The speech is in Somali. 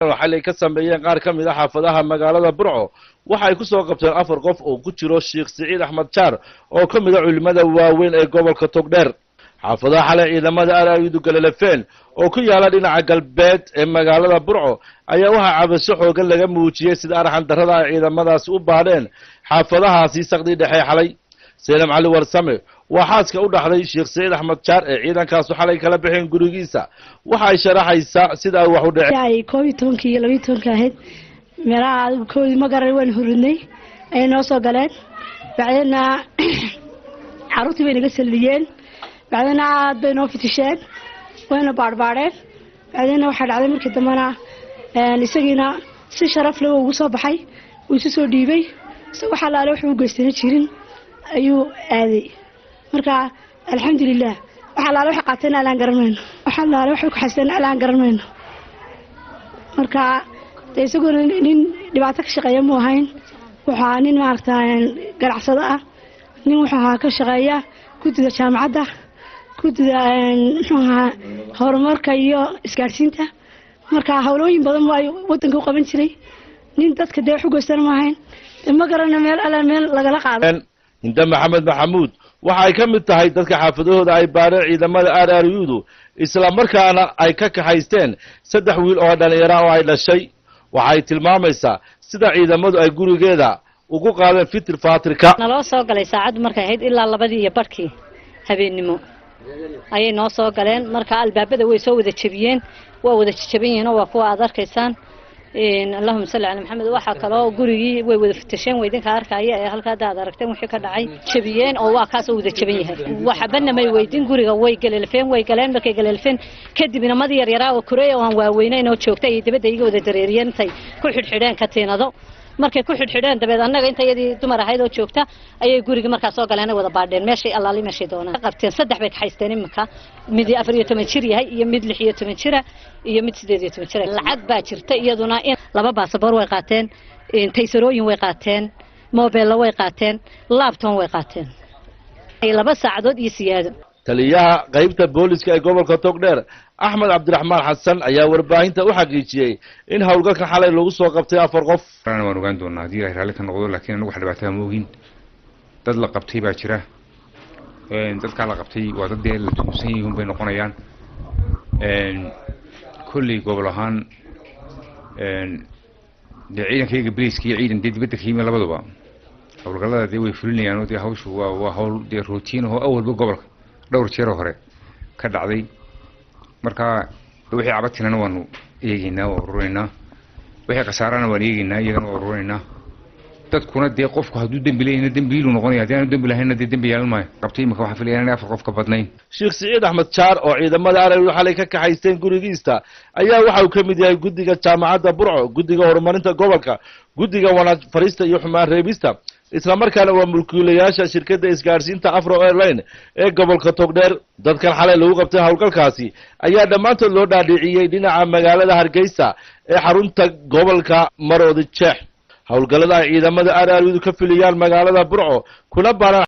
waxay ka sameeyeen qaar ka mid ah xaafadaha magaalada Burco waxay ku soo qabteen 4 qof oo ku jiro Sheekh Saciid Axmed Jaar oo ka mid ah culimada waaweyn ee gobolka Togdheer xaafadaha xalay ciidamada aaraayadu galaleefeen oo ku yaala dhinaca galbeed ee magaalada Burco ayaa waxa cabasho xoogan laga muujiyay sida arxan darrada ay ciidamadaasi u baadheen xaafadahaasi saqdi dhexe xalay Seenam Cali Warsame waxaaska u dhaxday Sheekh Saciid Axmed Jaar ee ciidankaas xalay kala bixin gurigiisa waxa ay sharaxaysaa sida wax u dhacay 12 iyo 12 ahayd meelaha koodi ma garan waan hurudnay ay noo soo galeen bacdina xaruntii bay naga saliyeen bacdina aad bay noo fitisheen wayna baarbaareen bacdina waxa dhacday markii dambana isagiina si sharaf leh ugu soo baxay uu isu soo dhiibay waxa la wuxuu geystay jirin ayuu aaday marka alxamdulillah waxa la waxa qaateen aan garanayno waxa la waxa ku xasan aan garanayno marka isagoo nin dhibaato ka shaqeeya ma ahayn waxa nin maartaan ganacsado ah nin waxa ka shaqeeya guddiga jaamacadda guddiga horumarka iyo isgaarsiinta marka hawlooyin badan way wadanka u qaban jiray nin dadka deex u goostan ma ahayn ma garanayno meel lagala qaado inta Maxamed Maxamuud waxa ay ka mid tahay dadka xaafadahooda ay baareen ciidamada aaraayadu isla markaana ay ka kaxaysteen 3 wiil oo dhalinyaro oo ay dhashay waxay tilmaamaysaa sida ciidamadu ay gurigeeda ugu qaadeen fitir faatirka naloo soo galay saacad markay ahayd ilaa 2:00 habeenimo ayay noo soo galeen marka albaabada way soo wada jabiyeen waa wada jabiyeen oo waa kuwa aad arkaysaan اللهم صل على محمد waxa kale oo gurigii way wada fitasheen weydinka arkaya ee halka aad aragteen wixii ka dhacay jabiyeen oo waa kaas wada jaban yahay waxa banamay weydin guriga way galeen markay galaleefeen kadibna mad yar yar oo kureey oo aan waaweynay oo joogtay dibadda iga wada dareeriyeen intay ku xidhxidheen ka teenado markay ku xidhxidheen dabeed annaga intayadii dumar ahayd oo joogta ayay guriga markaas soo galeen wada baadheen meeshay allaali meeshay doonaan qabteen 3 bay ka haysteen imka mid 14 jir yahay iyo mid 16 jir iyo mid 18 jir lacag baa jirta iyaduna in 2 baasaboor way qaateen taysarooyin way qaateen mobile way qaateen laptop way qaateen 2 saacadood iyo siyaado taliyaha qaybta booliska ee gobolka Togdheer Axmed Cabdiraxmaan Xasan ayaa warbaahinta u xaqiijiyay in hawlgalka xalay lagu soo qabtay 4 qof waan ogaan doonaa hadii ay raali ka noqdo laakiin anagu wax dhibaato ma ogin dad la qabtay baa jira dadka la qabtay waa dad la tuusan yihiin bay noqonayaan kulli gobol ahaan ciidankayga bariiskii ciidan dibadda ka yimid labaduba hawlgallada way fulinayaan oo hawshu waa hawl routine oo awalba gobolka dhowr jeer hore ka dhacday marka wixii cabatina waanu eegaynaa oo ruureynaa wixii qasaarana waan eegaynaa iyagana oo ruureynaa dadkuna dee qofku hadduu dambi leeyahay dambiilu noqonaya hadii aanu dambi lahayn dee dambi yeelan maayo qabtay imika waxa filayaan in 4 qof ka badnayn Sheekh Saciid Axmed Jaar oo ciidamada aaraayadu xalay ka kaxaysteen gurigiisa ayaa waxa uu ka mid yahay guddiga jaamacadda Burco guddiga horumarinta gobolka guddiga wanaag fariista iyo xumaan reebista isla markaana waa mulkiilayaasha shirkadda isgaarsiinta Afro Airline ee gobolka Togdheer dadkan xalay lagu qabtay hawlgalkaasi ayaa dhamaantood loo dhaadhiciyay dhinaca magaalada Hargeysa ee xarunta gobolka Maroodi Jeex hawlgallada ciidamada aaraayadu ka filiyaan magaalada Burco kuna baaran